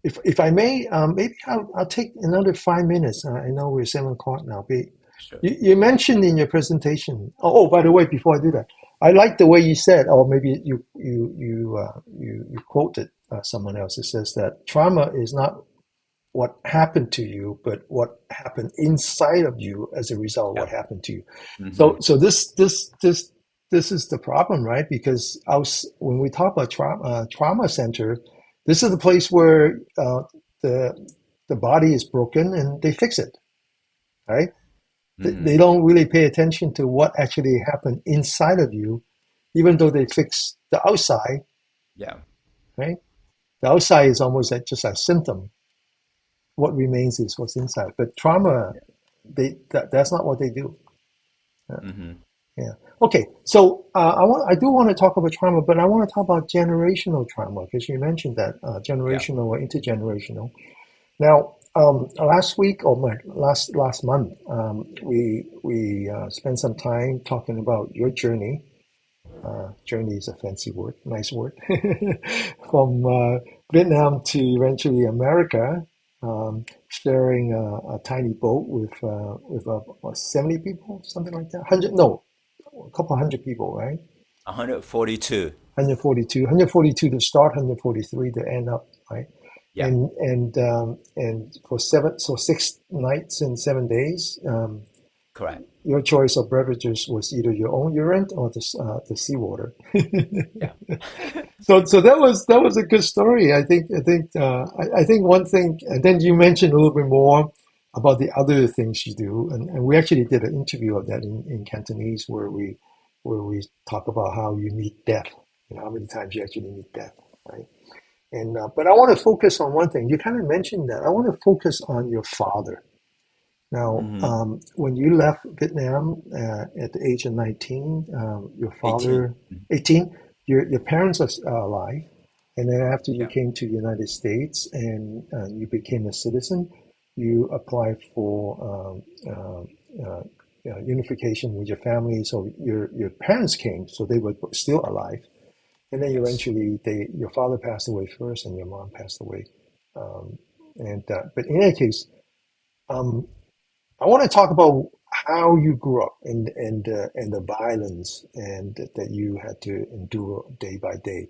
if I may, maybe I'll take another 5 minutes. I know we're 7 o'clock now. Sure. You mentioned in your presentation. By the way, before I do that, I like the way you said, or maybe you quoted someone else. It says that trauma is not what happened to you, but what happened inside of you as a result of Yeah. what happened to you. Mm-hmm. So this is the problem, right? Because when we talk about trauma center, this is the place where the the body is broken and they fix it, right? Mm-hmm. They don't really pay attention to what actually happened inside of you, even though they fix the outside, Yeah. right? The outside is almost like just a symptom. What remains is what's inside. But trauma, that's not what they do. Mm-hmm. Yeah. Okay. So I do want to talk about trauma, but I want to talk about generational trauma because you mentioned that Yeah. generational or intergenerational. Now, last week or last month, we spent some time talking about your journey. Journey is a fancy word, nice word, from Vietnam to eventually America, sharing a tiny boat with 70 people, something like that. 100, no, a couple hundred people, right? 142. 142 to start, 143 to end up, right? Yeah. And for 6 nights and 7 days, Correct. your choice of beverages was either your own urine or the seawater. Yeah. So that was a good story. I think one thing, and then you mentioned a little bit more about the other things you do, and we actually did an interview of that in Cantonese where we talk about how you meet death, how many times you actually meet death, right? And but I want to focus on one thing. You kind of mentioned that. I want to focus on your father. Now, Mm-hmm. when you left Vietnam at the age of 19, your 18. father, Mhm. 18, your parents are alive. And then after you Yeah. came to the United States and you became a citizen, you applied for unification with your family. So your parents came, so they were still alive. And then Yes. eventually your father passed away first and your mom passed away. Um, but in any case, um, I want to talk about how you grew up and the violence and that you had to endure day by day,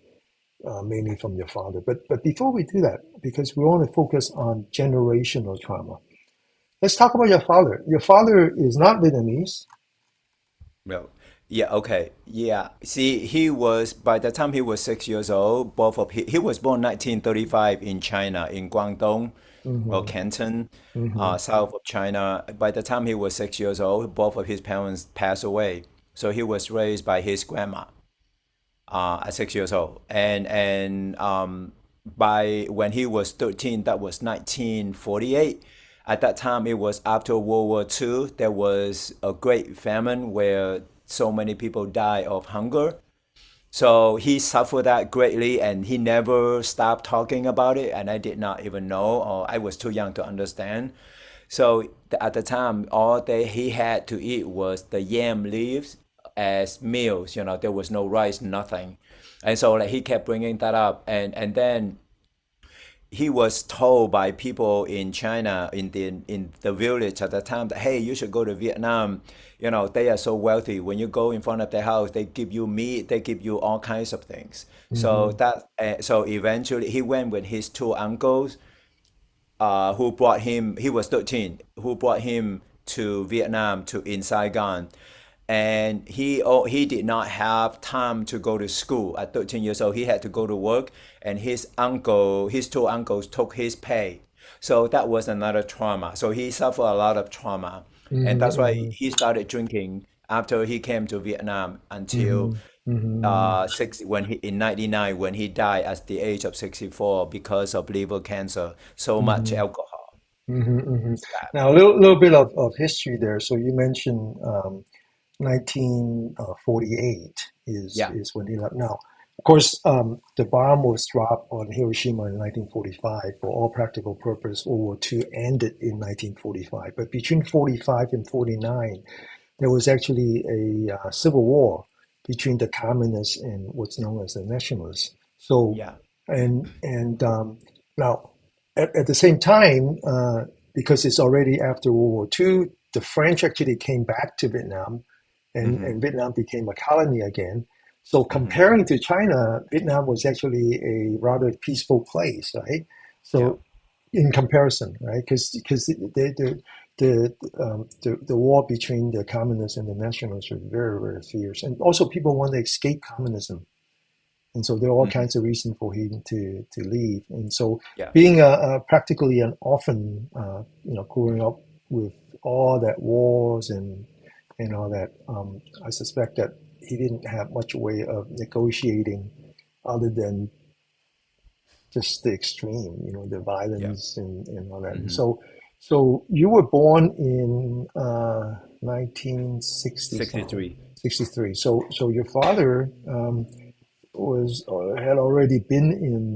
mainly from your father. But before we do that, because we want to focus on generational trauma, let's talk about your father. Your father is not Vietnamese. Well, yeah, okay. Yeah. See, he was, by the time he was 6 years old, he was born 1935 in China, in Guangdong or Hmm. Canton, Hmm. south of China. By the time he was 6 years old, both of his parents passed away. So he was raised by his grandma at 6 years old. And by when he was 13, that was 1948. At that time, it was after World War II. There was a great famine where so many people died of hunger. So he suffered that greatly and he never stopped talking about it. And I did not even know, or I was too young to understand. So at the time, all he had to eat was the yam leaves as meals. There was no rice, nothing. And so like he kept bringing that up. And then he was told by people in China in the village at the time that hey, you should go to Vietnam. They are so wealthy. When you go in front of their house, they give you meat, they give you all kinds of things. So Hmm. so eventually he went with his two uncles, who brought him. He was 13. Who brought him to Vietnam to in Saigon, and he did not have time to go to school at 13 years old. He had to go to work, and his two uncles took his pay. So that was another trauma. So he suffered a lot of trauma, and that's why Hmm. he started drinking after he came to Vietnam until Hmm. Hmm. six when he in 99 when he died at the age of 64 because of liver cancer. So much Hmm. alcohol. Hmm. Hmm. It's bad. Now, a little bit of history there. So you mentioned 1948 Yeah. is when he left. Now, of course, the bomb was dropped on Hiroshima in 1945. For all practical purpose, World War II ended in 1945. But between 45 and 49, there was actually a civil war between the communists and what's known as the nationalists. So, Yeah. and now. at the same time, because it's already after World War II, the French actually came back to Vietnam, Hmm. and Vietnam became a colony again. So Hmm. comparing to China, Vietnam was actually a rather peaceful place, right? Yeah. So in comparison, right? Because the war between the communists and the nationalists was very, very fierce, and also people want to escape communism, and so there are all Hmm. kinds of reasons for him to leave. And so, Yeah. being practically an orphan, growing up with all that wars and all that, I suspect that he didn't have much way of negotiating other than just the extreme, the Yeah. violence and all that. And Hmm. so you were born in 1960 something, 63. 63. So your father was had already been in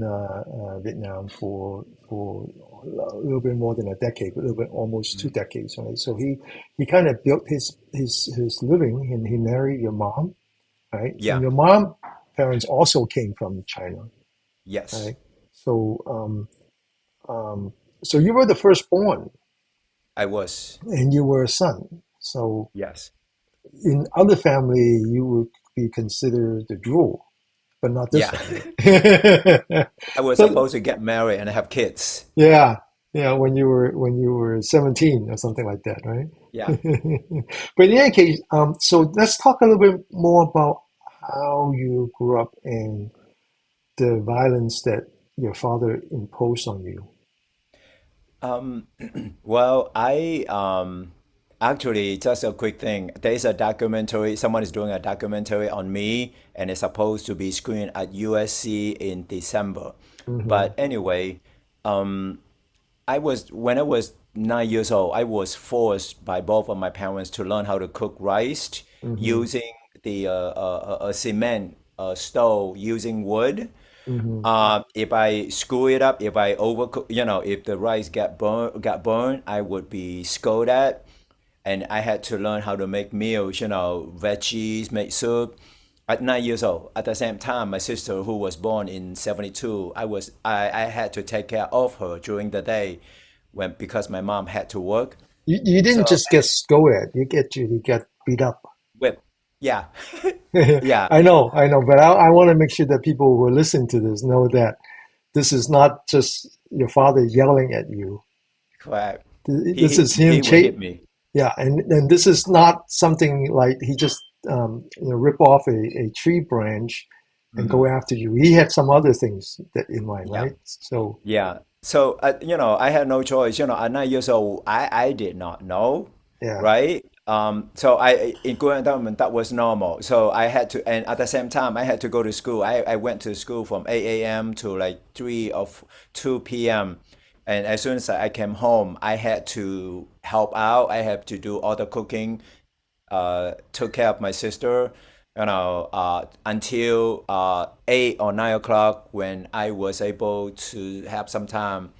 Vietnam for a little bit more than a decade, a little bit almost two Hmm. decades, right? So he kind of built his living, and he married your mom, right? And Yeah. your mom parents also came from China, Yes. right? So um, so you were the firstborn, I was. and you were a son. So Yes. in other family, you would be considered the jewel, but not this Yeah. family. I was So supposed to get married and have kids. yeah, yeah, when you were 17 or something like that, right? Yeah. But in any case, so let's talk a little bit more about how you grew up and the violence that your father imposed on you. Um, well, I actually just a quick thing. There is a documentary. Someone is doing a documentary on me, and it's supposed to be screened at USC in December. Hmm. But anyway, um, I was when I was 9 years old, I was forced by both of my parents to learn how to cook rice Hmm. using the a cement stove using wood. Hmm. If I screw it up, if I overcook, if the rice got burned, I would be scolded, and I had to learn how to make meals, veggies, make soup. At 9 years old, at the same time, my sister, who was born in '72, I had to take care of her during the day, because my mom had to work. You didn't So just get scolded; you get beat up. with yeah, yeah, I know, but I want to make sure that people who are listening to this know that this is not just your father yelling at you. correct. He This hit is him he would hit me. yeah, and this is not something like he just rip off a tree branch and go Hmm. after you. He had some other things that in mind, Yeah. right? So Yeah. So, I had no choice. At 9 years old, I did not know, yeah. right? So in growing up, that was normal. So I had to, and at the same time, I had to go to school. I went to school from 8 a.m. to like 2 p.m. And as soon as I came home, I had to help out. I had to do all the cooking, took care of my sister, until 8 or 9 o'clock when I was able to have some time.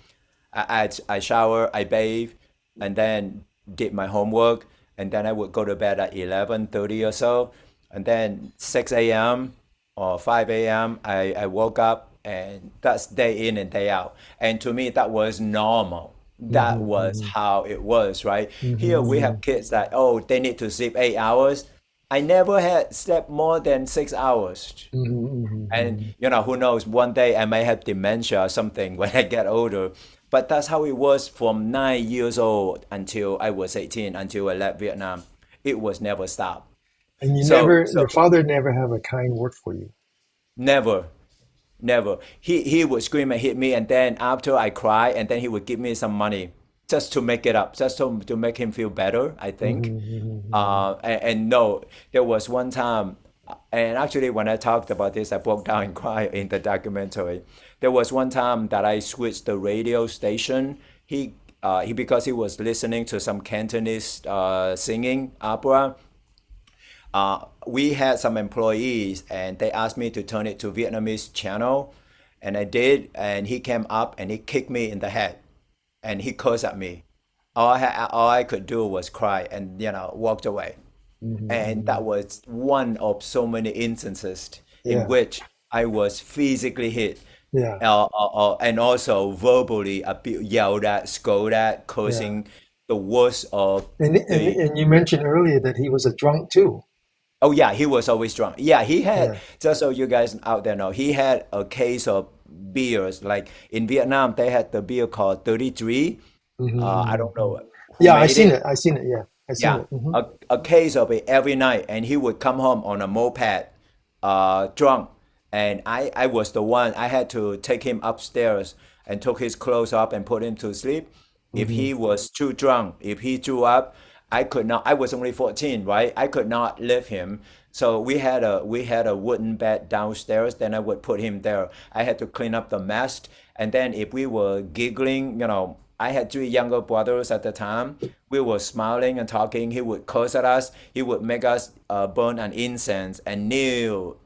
I shower, I bathe, and then did my homework, and then I would go to bed at 11:30 or so, and then 6 a.m. or 5 a.m. I woke up, and that's day in and day out. And to me, that was normal. That Hmm. was Hmm. how it was, right? Here we Hmm. have kids that, oh, they need to sleep 8 hours. I never had slept more than 6 hours. Hmm. And Hmm. who knows, one day I may have dementia or something when I get older. But that's how it was from 9 years old until I was 18, until I left Vietnam. It was never stopped. And So your father never have a kind word for you. never, never. He would scream and hit me, and then after I cry, and then he would give me some money just to make it up, just to make him feel better, I think. Hmm. Hmm. And no, there was one time, and actually when I talked about this, I broke down and cried in the documentary. There was one time that I switched the radio station. He because he was listening to some Cantonese singing opera. We had some employees, and they asked me to turn it to Vietnamese channel, and I did. And he came up and he kicked me in the head, and he cursed at me. All I could do was cry and walked away. And Hmm. that was one of so many instances in Yeah. which I was physically hit. Yeah, and also verbally yelled at, scolded at, yeah. cursing the worst of the. And you mentioned earlier that he was a drunk too. Oh yeah, he was always drunk. Yeah, he had, Yeah. just so you guys out there know, he had a case of beers. Like in Vietnam, they had the beer called 33. I don't Mm-hmm. know who Yeah, I made seen it. it. I seen it. Yeah, I seen Yeah, it. Hmm. a case of it every night, and he would come home on a moped, drunk, and I was the one. I had to take him upstairs and took his clothes off and put him to sleep. If Hmm. he was too drunk, if he threw up, I could not. I was only 14, right? I could not lift him. So we had a wooden bed downstairs. Then I would put him there. I had to clean up the mess, and then if we were giggling, I had three younger brothers at the time. We were smiling and talking. He would curse at us. He would make us burn an incense and kneel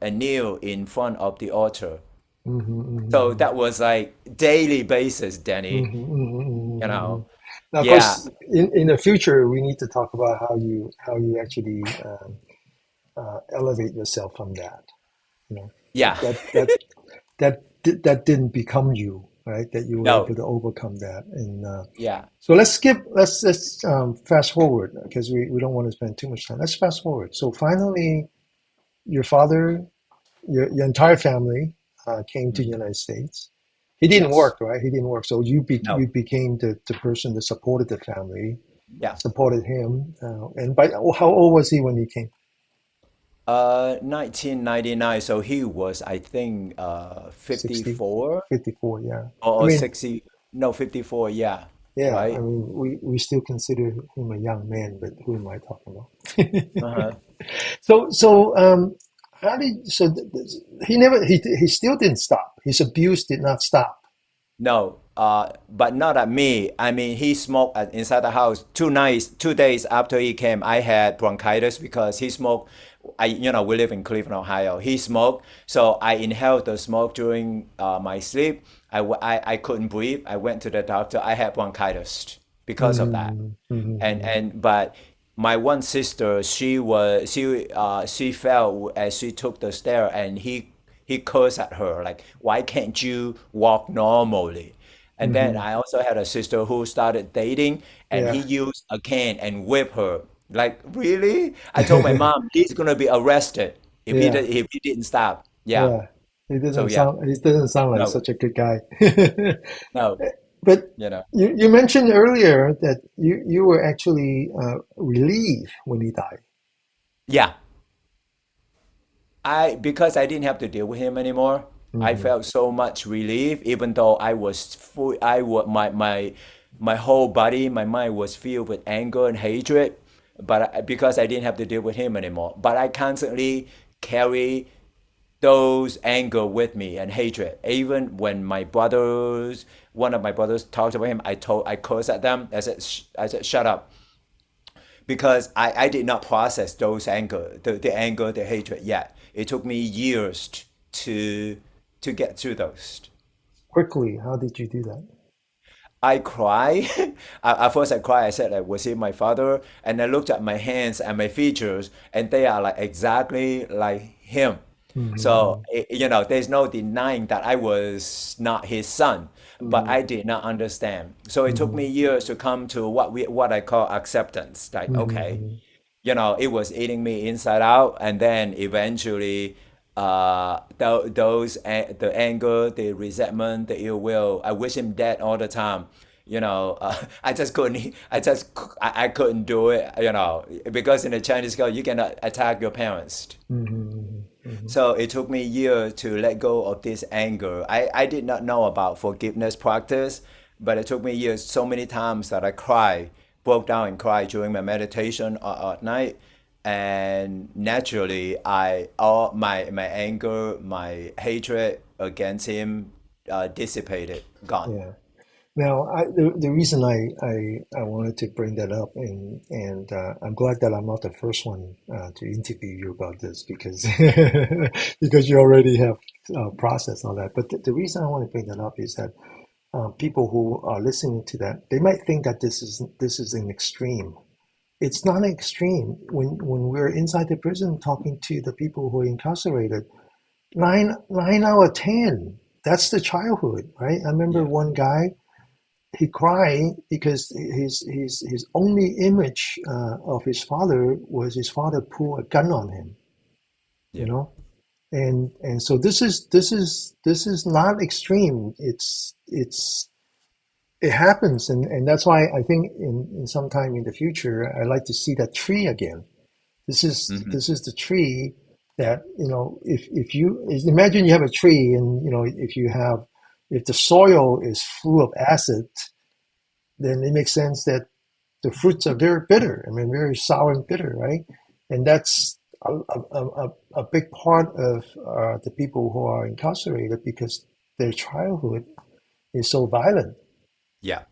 in front of the altar. Hmm. So Hmm. that was like daily basis, Hmm. Danny. You Hmm. know, Now, of yeah, course, in the future, we need to talk about how you actually elevate yourself from that. You know, yeah, that didn't become you, right? That you were no, able to overcome that. And yeah, so let's fast forward because we don't want to spend too much time. Let's fast forward. So finally, your father, your entire family came to the mhm, United States. He didn't yes, work, right? He didn't work. So no, you became the person that supported the family, yeah. supported him. And by how old was he when he came? 1999. So he was, I think, 60, 54 54. Yeah. I or mean, 60. No, 54. Yeah, yeah. I right. mean, we still consider him a young man, but who am I talking about? Uh-huh. How did so he never he still didn't stop. His abuse did not stop. No, but not at me. I mean, he smoked inside the house. 2 nights, 2 days after he came, I had bronchitis because he smoked. We live in Cleveland, Ohio. He smoked, so I inhaled the smoke during my sleep. I couldn't breathe. I went to the doctor. I had bronchitis because of that. Mm-hmm, But my one sister, she fell as she took the stair, and he cursed at her like, why can't you walk normally? And then mm-hmm. I also had a sister who started dating, and he Yeah, used a cane and whipped her. Like, really? I told my mom he's gonna be arrested yeah, if he didn't stop. Yeah. yeah. So yeah, He doesn't sound like no, such a good guy. no, But you know. you mentioned earlier that you were actually relieved when he died. Yeah, because I didn't have to deal with him anymore. I Mm-hmm, felt so much relief, even though I was full. I was my whole body, my mind was filled with anger and hatred. But because I didn't have to deal with him anymore, but I constantly carry those anger with me and hatred. Even when one of my brothers talked about him, I cursed at them. I said, shut up, because I did not process those anger, the anger, the hatred yet. It took me years to get through those. quickly. How did you do that? I cry. At first, I cried. I said, like, was he my father? And I looked at my hands and my features, and they are like exactly like him. So, Mm-hmm, there's no denying that I was not his son, but mm-hmm, I did not understand. So it took mm-hmm, me years to come to what I call acceptance. Like, okay, mm-hmm. it was eating me inside out, and then eventually, the anger, the resentment, the ill will, I wish him dead all the time. I just couldn't. I couldn't do it. Because in the Chinese culture, you cannot attack your parents. Mm-hmm. Mm-hmm. So it took me years to let go of this anger. I did not know about forgiveness practice, but it took me years, so many times that I cried, broke down and cried during my meditation at night. And naturally, all my anger, my hatred against him dissipated, gone. Yeah. Now, the reason I wanted to bring that up, and I'm glad that I'm not the first one to interview you about this because because you already have processed all that. But the reason I want to bring that up is that people who are listening to that, they might think that this is an extreme. It's not an extreme. When we're inside the prison talking to the people who are incarcerated, nine out of ten. that's the childhood, right? I remember Yeah. one guy, he cried because his only image of his father was his father pull a gun on him, you Yeah. know. And so this is not extreme. It happens, and that's why I think in some time in the future I like to see that tree again. Hmm. This is the tree that, if you imagine you have a tree, and if the soil is full of acid, then it makes sense that the fruits are very bitter. I mean, very sour and bitter, right? And that's a big part of the people who are incarcerated, because their childhood is so violent, Yeah.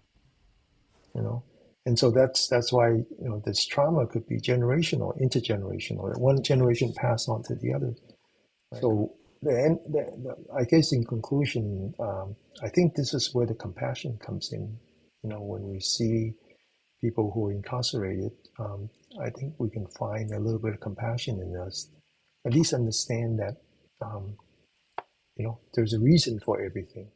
you know. And so that's why, this trauma could be generational, intergenerational, that one generation pass on to the other. Right. So I guess in conclusion, I think this is where the compassion comes in. When we see people who are incarcerated, I think we can find a little bit of compassion in us, at least understand that, there's a reason for everything.